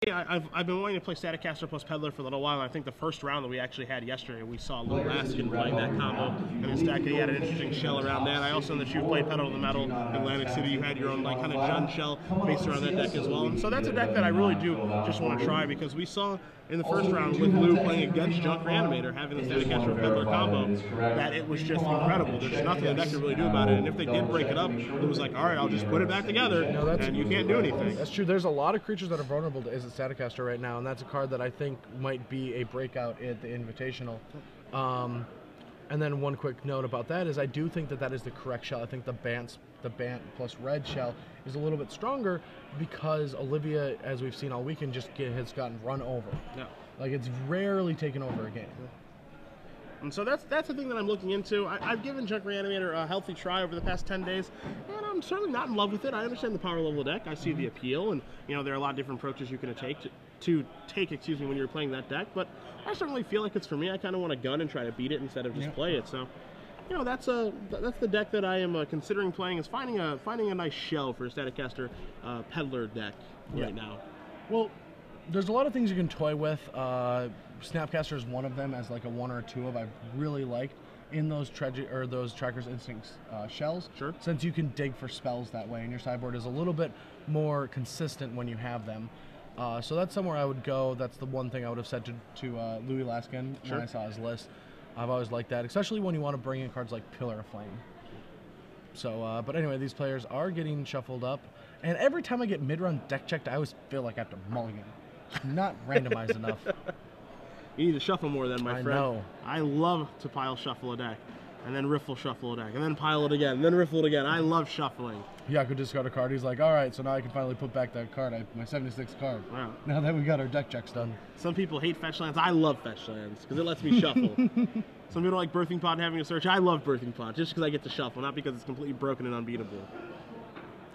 Yeah, I've been wanting to play Staticaster plus Peddler for a little while, and I think the first round that we actually had yesterday, we saw Lou Laskin playing that combo, and in Stack he had an interesting shell around that. I also know that you played Pedal to the Metal in Atlantic City. You had your own like kind of Jun shell based around that deck as well, and so that's a deck that I really do just want to try, because we saw in the first round with Lou playing against Junk Reanimator, having the Staticaster Peddler combo, that it was just incredible. There's nothing the deck can really do about it, and if they did break it up, Lou was like, all right, I'll just put it back together, and you can't do anything. That's true. There's a lot of creatures that are vulnerable to Izzet Staticaster right now, and that's a card that I think might be a breakout at the Invitational. And then one quick note about that is I do think that that is the correct shell. I think the Bant plus red shell is a little bit stronger because Olivia, as we've seen all weekend, just has gotten run over. Yeah. Like, it's rarely taken over a game. And so that's the thing that I'm looking into. I've given Junk Reanimator a healthy try over the past 10 days, and I'm certainly not in love with it. I understand the power level of the deck. I see the appeal, and you know there are a lot of different approaches you can take when you're playing that deck. But I certainly feel like it's for me. I kind of want to gun and try to beat it instead of just play it. So, you know, that's the deck that I am considering playing, is finding a nice shell for a Staticaster Peddler deck right now. Well, there's a lot of things you can toy with. Snapcaster is one of them, as like a 1 or 2 of I've really liked in those Tracker's Instincts shells. Sure. Since you can dig for spells that way, and your sideboard is a little bit more consistent when you have them. So that's somewhere I would go. That's the one thing I would have said to Louis Laskin when I saw his list. I've always liked that, especially when you want to bring in cards like Pillar of Flame. So, but anyway, these players are getting shuffled up, and every time I get mid-run deck checked, I always feel like I have to mulligan. Not randomized enough. You need to shuffle more then, my friend. I know. I love to pile shuffle a deck, and then riffle shuffle a deck, and then pile it again, and then riffle it again. I love shuffling. Yaco discard a card. He's like, all right, so now I can finally put back that card, my 76th card. Wow. Now that we got our deck checks done. Some people hate fetch lands. I love fetch lands because it lets me shuffle. Some people like Birthing Pod and having a search. I love Birthing Pod just because I get to shuffle, not because it's completely broken and unbeatable.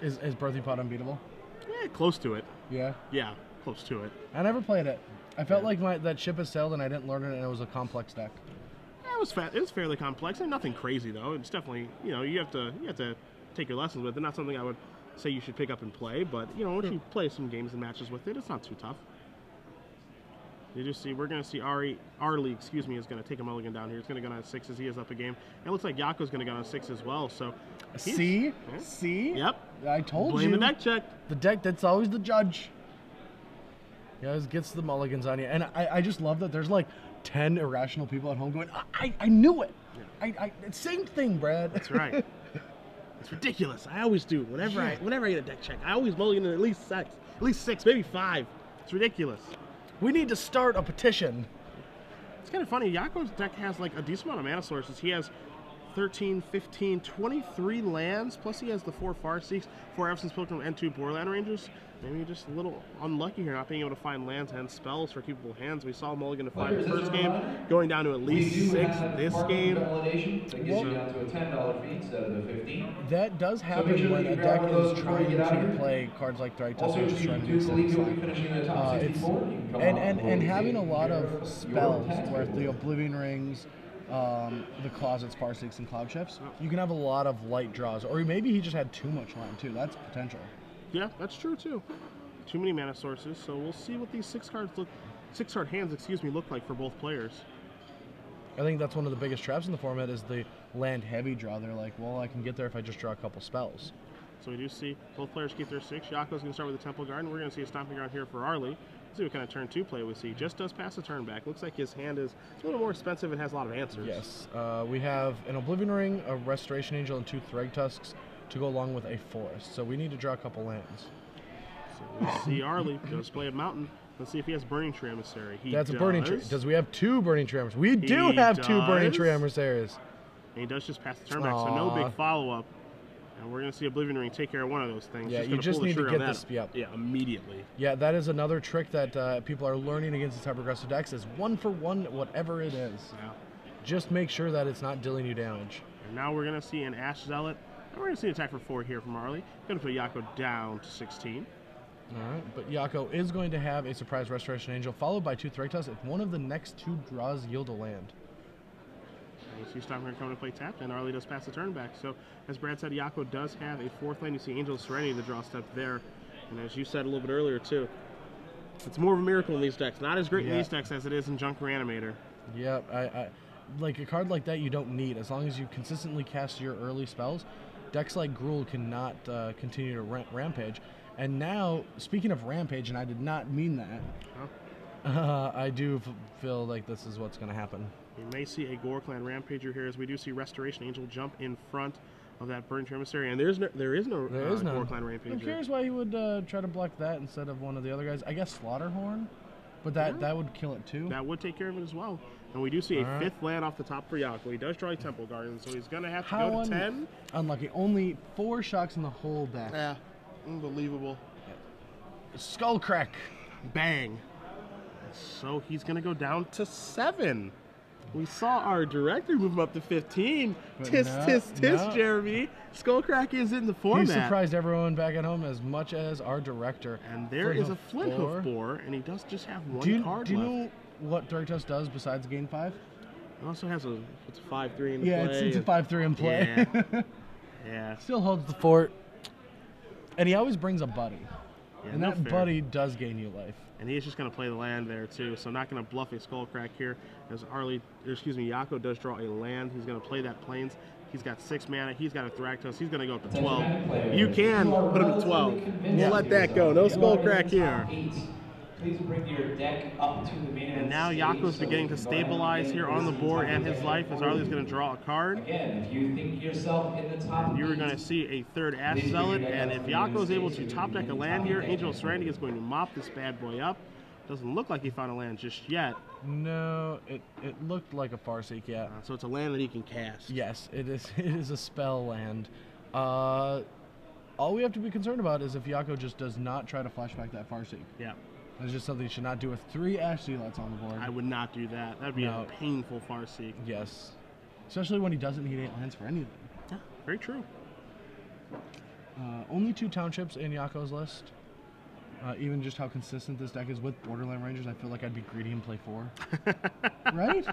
Is Birthing Pod unbeatable? Yeah, close to it. Yeah? Yeah, close to it. I never played it. I felt like that ship has sailed and I didn't learn it, and it was a complex deck. Yeah, it was fairly complex and nothing crazy though. It's definitely, you know, you have to take your lessons with it. Not something I would say you should pick up and play, but you know, once you play some games and matches with it, it's not too tough. You just see, we're going to see Arlie, excuse me, is going to take a mulligan down here. He's going to go on 6 as he is up a game. And it looks like Yaco's going to go on 6 as well. So see? Yep. I told you. Blame the deck check. The deck, that's always the judge. He always gets the mulligans on you. And I just love that there's like 10 irrational people at home going, I knew it. Yeah. Same thing, Brad. That's right. It's ridiculous. I always do. Whenever I get a deck check, I always mulligan at least 6, maybe 5. It's ridiculous. We need to start a petition. It's kind of funny. Yaco's deck has like a decent amount of mana sources. He has 13, 15, 23 lands, plus he has the 4 Farseeks, 4 Absence Pilgrim, and 2 Borderland Rangers. Maybe just a little unlucky here, not being able to find lands and spells for keepable hands. We saw Mulligan to 5 the first game, going down to at least 6 this game. That gets you down to a $10 fee instead of the $15. That does happen when a deck is trying to play cards like Thritus and just trying to do something. And having a lot of spells, where the Oblivion Rings, the Closets, Farseeks, and Cloud Shifts, you can have a lot of light draws. Or maybe he just had too much land, too. That's potential. Yeah, that's true, too. Too many mana sources, so we'll see what these 6-card hands, look like for both players. I think that's one of the biggest traps in the format is the land-heavy draw. They're like, well, I can get there if I just draw a couple spells. So we do see both players keep their 6. Yaco's going to start with the Temple Guard, and we're going to see a Stomping Ground here for Arlie. Let's see what kind of turn 2 play we see. Just does pass a turn back. Looks like his hand is a little more expensive and has a lot of answers. Yes. We have an Oblivion Ring, a Restoration Angel, and 2 Thrag Tusks to go along with a Forest. So we need to draw a couple lands. So we see Arlie goes play a Mountain. Let's see if he has Burning Tree Emissary. That's a Burning Tree. Does we have 2 Burning Tree Emissaries? We do have 2 Burning Tree Emissaries. And he does just pass the turn back, so no big follow-up. And we're going to see Oblivion Ring take care of one of those things. Yeah, you just need to get this. Yep. Yeah, immediately. Yeah, that is another trick that people are learning against the type of aggressive decks is 1 for 1, whatever it is. Yeah. Just make sure that it's not dealing you damage. And now we're going to see an Ash Zealot. And we're going to see an attack for 4 here from Arlie. Going to put Yaco down to 16. All right, but Yaco is going to have a Surprise Restoration Angel, followed by 2 Thraktos if one of the next 2 draws yield a land. And you see Stomping Ground coming to play tapped, and Arlie does pass the turn back. So, as Brad said, Yaco does have a 4th land. You see Angel of Serenity, the draw step there. And as you said a little bit earlier, too, It's more of a miracle in these decks. Not as great in these decks as it is in Junk Reanimator. Yep, I like a card like that you don't need. As long as you consistently cast your early spells, decks like Gruul cannot continue to rampage. And now, speaking of rampage, and I did not mean that, I do feel like this is what's going to happen. You may see a Gore Clan Rampager here, as we do see Restoration Angel jump in front of that Burnt Emissary, and there is no Gore Clan Rampager. I'm curious why he would try to block that instead of one of the other guys. I guess Slaughterhorn, but that would kill it too. That would take care of it as well. And we do see a fifth land off the top for Yaco. He does draw a Temple Guardian, so he's going to have to go to 10. Unlucky. Only 4 shocks in the whole deck. Yeah, unbelievable. Skull Crack. Bang. So he's going to go down to 7. We saw our director move him up to 15. Tisk, Jeremy. Skullcrack is in the format. He surprised everyone back at home as much as our director. And there is a Flint Hoof Boar, and he does just have one card left. Do you know what Directus does besides gain 5? It also has a 5-3 in play. Yeah, it's a 5-3 in play. Yeah. Yeah. Still holds the fort. And he always brings a buddy. Yeah, and that buddy does gain you life. And he's just going to play the land there too, so not going to bluff a Skullcrack here. As Yaco does draw a land. He's going to play that Plains. He's got 6 mana. He's got a Thragtusk. He's going to go up to 12. You can put him to 12. We'll let that go. No Skullcrack here. Please bring your deck up to the main event. And now Yaco's beginning to stabilize here on the board and his life, as Arlie's going to draw a card. Again, if you think yourself in the top, you're going to see a third Ash Zealot, and if Yaco is able to top deck a land here, Angel of Serenity is going to mop this bad boy up. Doesn't look like he found a land just yet. No, it looked like a Farseek, yeah. So it's a land that he can cast. Yes, it is. It is a spell land. All we have to be concerned about is if Yaco just does not try to flashback that Farseek. Yeah. That's just something you should not do with 3 Ash Zealots on the board. I would not do that. That would be a painful Farseek. Yes. Especially when he doesn't need 8 lands for anything. Yeah, very true. Only 2 townships in Yaco's list. Even just how consistent this deck is with Borderland Rangers, I feel like I'd be greedy and play 4. Right?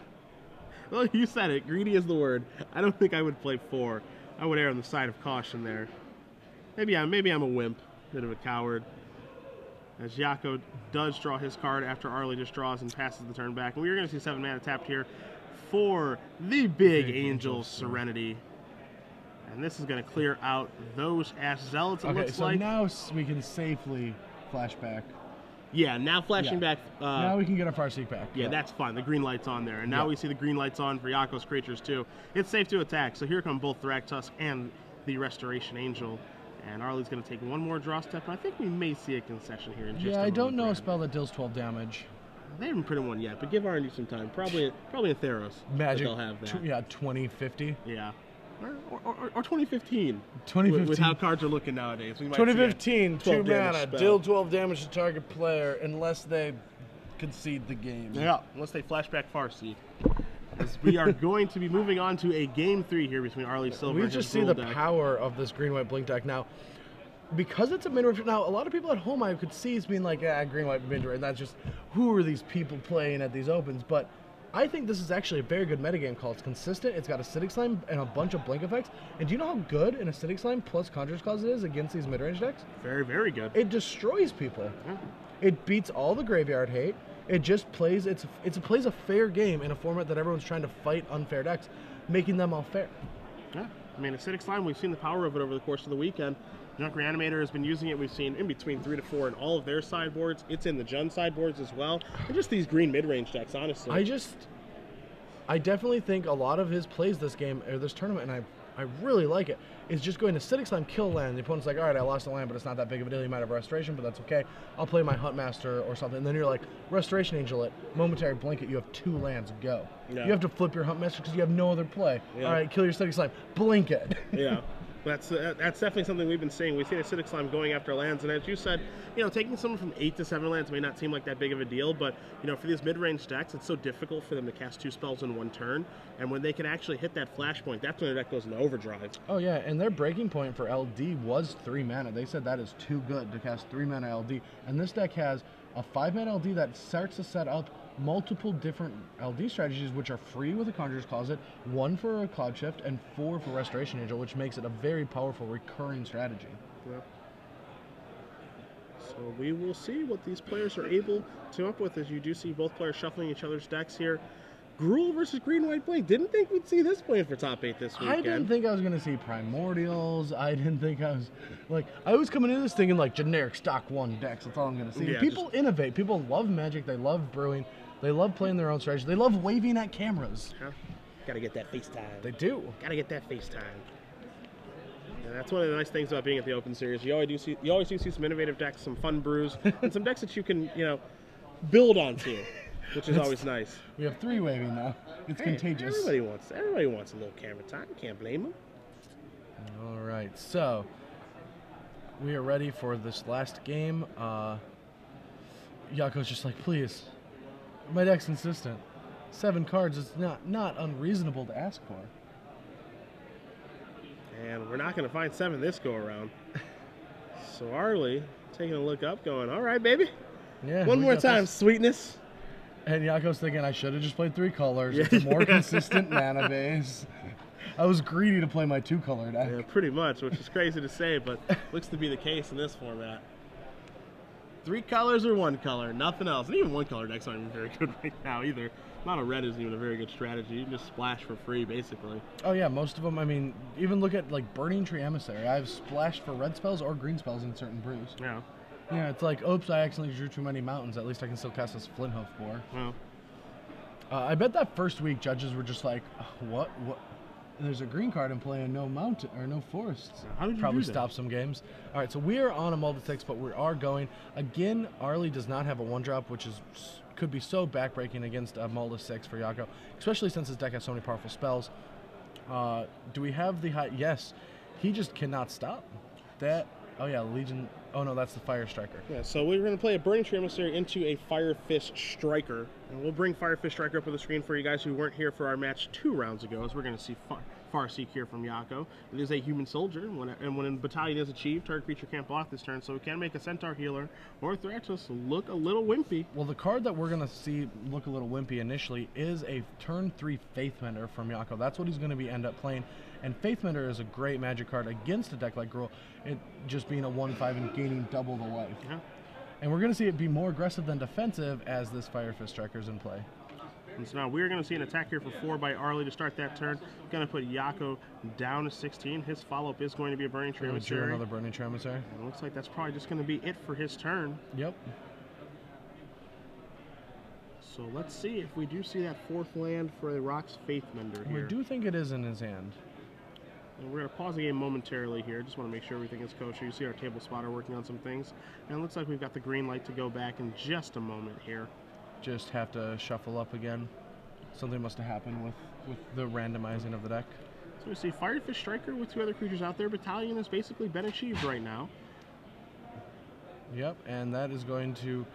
Well, you said it. Greedy is the word. I don't think I would play 4. I would err on the side of caution there. Maybe I'm a wimp. Bit of a coward. As Yaco does draw his card after Arlie just draws and passes the turn back. And we're going to see 7 mana tapped here for the Big Angel Serenity. And this is going to clear out those Ash Zealots, it looks like. Now we can safely flashback. Yeah, now flashing back. Now we can get our Farseek back. Yeah, that's fine. The green light's on there. And now we see the green lights on for Yaco's creatures too. It's safe to attack. So here come both Thragtusk and the Restoration Angel. And Arlie's going to take one more draw step. I think we may see a concession here in just a moment. I don't know a spell that deals 12 damage. They haven't printed one yet, but give R&D some time. Probably in Theros. Magic. They'll have that. 2050. Yeah. Or 2015. 2015. With how cards are looking nowadays. 2015, 2 mana, deal 12 damage to target player unless they concede the game. Yeah, unless they flashback Farseek. As we are going to be moving on to a game 3 here between Arlie Silver and his We just see the deck. power of this green-white blink deck. Now, because it's a mid-range, now a lot of people at home I could see as being like, yeah, green-white mid-range, and that's just, who are these people playing at these opens? But I think this is actually a very good metagame call. It's consistent, it's got Acidic Slime and a bunch of blink effects. And do you know how good an Acidic Slime plus Conjurer's Clause it is against these mid-range decks? Very, very good. It destroys people. Yeah. It beats all the graveyard hate. It just plays, it plays a fair game in a format that everyone's trying to fight unfair decks, making them all fair. Yeah, I mean, Acidic Slime, we've seen the power of it over the course of the weekend. Junk Reanimator has been using it. We've seen in between 3 to 4 in all of their sideboards. It's in the Jun sideboards as well. And just these green mid-range decks, honestly. I definitely think a lot of his plays this game, or this tournament, and I really like it, is just going to Acidic Slime, kill land. The opponent's like, all right, I lost a land, but it's not that big of a deal. You might have Restoration, but that's okay. I'll play my Huntmaster or something. And then you're like, Restoration Angel it, momentary blink it, you have 2 lands, go. Yeah. You have to flip your Huntmaster because you have no other play. Yeah. All right, kill your Acidic Slime, blink it. Yeah. That's definitely something we've been seeing. We've seen Acidic Slime going after lands, and as you said, taking someone from 8 to 7 lands may not seem like that big of a deal, but for these mid-range decks, it's so difficult for them to cast 2 spells in one turn, and when they can actually hit that flashpoint, that's when their deck goes into overdrive. Oh yeah, and their breaking point for LD was 3 mana. They said that is too good to cast 3 mana LD, and this deck has a 5 mana LD that starts to set up multiple different LD strategies, which are free with a Conjurer's Closet, 1 for a Cloud Shift, and 4 for Restoration Angel, which makes it a very powerful recurring strategy. Yeah. So we will see what these players are able to come up with, as you do see both players shuffling each other's decks here. Gruel versus Green White Blink. Didn't think we'd see this playing for top 8 this weekend. I didn't think I was going to see Primordials. I didn't think I was, like, I was coming into this thinking, like, generic stock 1 decks. That's all I'm going to see. Yeah, people innovate. People love Magic. They love brewing. They love playing their own strategy. They love waving at cameras. Yeah. Gotta get that FaceTime. They do. Gotta get that FaceTime. And that's one of the nice things about being at the Open Series. You always do see some innovative decks, some fun brews, and some decks that you can, build onto, which is always nice. We have 3 waving now. It's contagious. Everybody wants a little camera time. Can't blame them. All right, so we are ready for this last game. Yaco's just like, please, my deck's consistent. 7 cards is not unreasonable to ask for. And we're not going to find 7 this go around. So Arlie taking a look up, going, all right, baby. Yeah. One more time, sweetness. And Yaco's thinking, I should have just played 3 colors. It's a more consistent mana base. I was greedy to play my 2-color deck. Yeah, pretty much, which is crazy to say, but looks to be the case in this format. 3 colors or 1 color, nothing else. And even 1-color decks aren't even very good right now either. Mono red isn't even a very good strategy. You can just splash for free, basically. Oh yeah, most of them. I mean, even look at like Burning Tree Emissary. I've splashed for red spells or green spells in certain brews. Yeah. Yeah, it's like, oops, I accidentally drew too many mountains. At least I can still cast this Flinthoof Boar. Well. I bet that first week judges were just like, what? There's a green card in play and no mountain or no forests. How did you Probably do that? stop some games. All right, so we are on a multi-six, but we are going again. Arlie does not have a 1-drop, which could be so backbreaking against a multi-6 for Yaco, especially since his deck has so many powerful spells. Do we have the high? Yes, he just cannot stop that. Oh yeah, Legion. Oh no, that's the Fire Striker. Yeah, so we're going to play a Burning Tree Emissary into a Firefish Striker. And we'll bring Firefish Striker up on the screen for you guys who weren't here for our match 2 rounds ago, as we're going to see Farseek here from Yaco. It is a human soldier, and when a battalion is achieved, target creature can't block this turn, so it can make a Centaur healer or Thraxus look a little wimpy. Well, the card that we're going to see look a little wimpy initially is a turn 3 Faithmender from Yaco. That's what he's going to end up playing. And Faithmender is a great Magic card against a deck like Gruel, it just being a 1/5 and gaining double the life. Yeah. And we're going to see it be more aggressive than defensive as this Firefish Striker is in play. And so now we're going to see an attack here for 4 by Arlie to start that turn. Going to put Yaco down to 16. His follow-up is going to be a Burning Tree Emissary. Another Burning Tree Emissary. And it looks like that's probably just going to be it for his turn. Yep. So let's see if we do see that 4th land for the Rock's Faithmender here. We do think it is in his hand. And we're going to pause the game momentarily here. Just want to make sure everything is kosher. You see our table spotter working on some things. And it looks like we've got the green light to go back in just a moment here. Just have to shuffle up again. Something must have happened with the randomizing of the deck. So we see Firefish Striker with 2 other creatures out there. Battalion has basically been achieved right now. Yep, and that is going to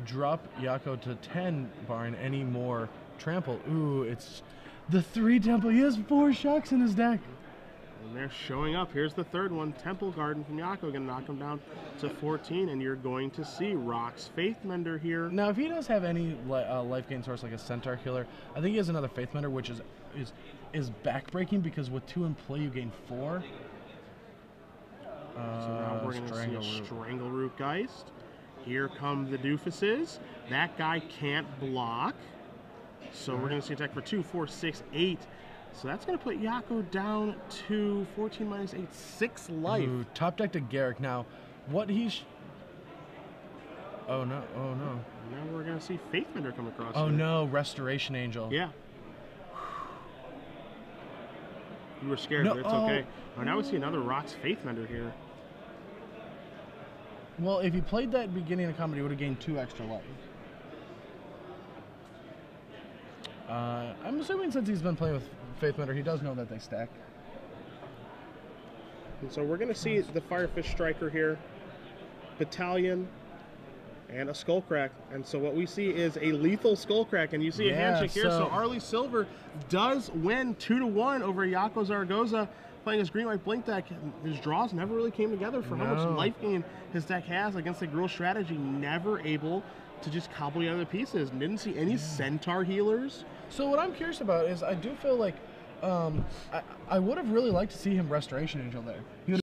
drop Yaco to 10, barring any more trample. Ooh, it's the 3 temple. He has 4 shocks in his deck. And they're showing up. Here's the 3rd one. Temple Garden from Yaco. Going to knock him down to 14. And you're going to see Rock's Faithmender here. Now, if he does have any life gain source like a Centaur Killer, I think he has another Faithmender, which is backbreaking because with 2 in play, you gain 4. So now we're going to see a Strangleroot Geist. Here come the doofuses. That guy can't block. So we're going to see attack for 2, 4, 6, 8. So that's going to put Yaco down to 14 minus 8, 6 life. Ooh, top deck to Garrick. Now, what he's... Oh, no. Oh, no. Now we're going to see Faithmender come across. Oh, here. no. Restoration Angel. Yeah. You were scared, no, but it's okay. Oh, now we see another Rock's Faithmender here. Well, if he played that beginning of combat, he would have gained 2 extra life. I'm assuming since he's been playing with Faithmender, he does know that they stack. And so we're going to see the Firefish Striker here, Battalion, and a Skullcrack. And so what we see is a lethal Skullcrack, and you see a handshake here. So Arlie Silver does win 2-1 over Yaco Zaragoza, playing his green-white blink deck. His draws never really came together for how much life gain his deck has against the Gruel strategy. Never able to just cobble together the pieces. Didn't see any Centaur healers. So what I'm curious about is I do feel like I would have really liked to see him Restoration Angel there. He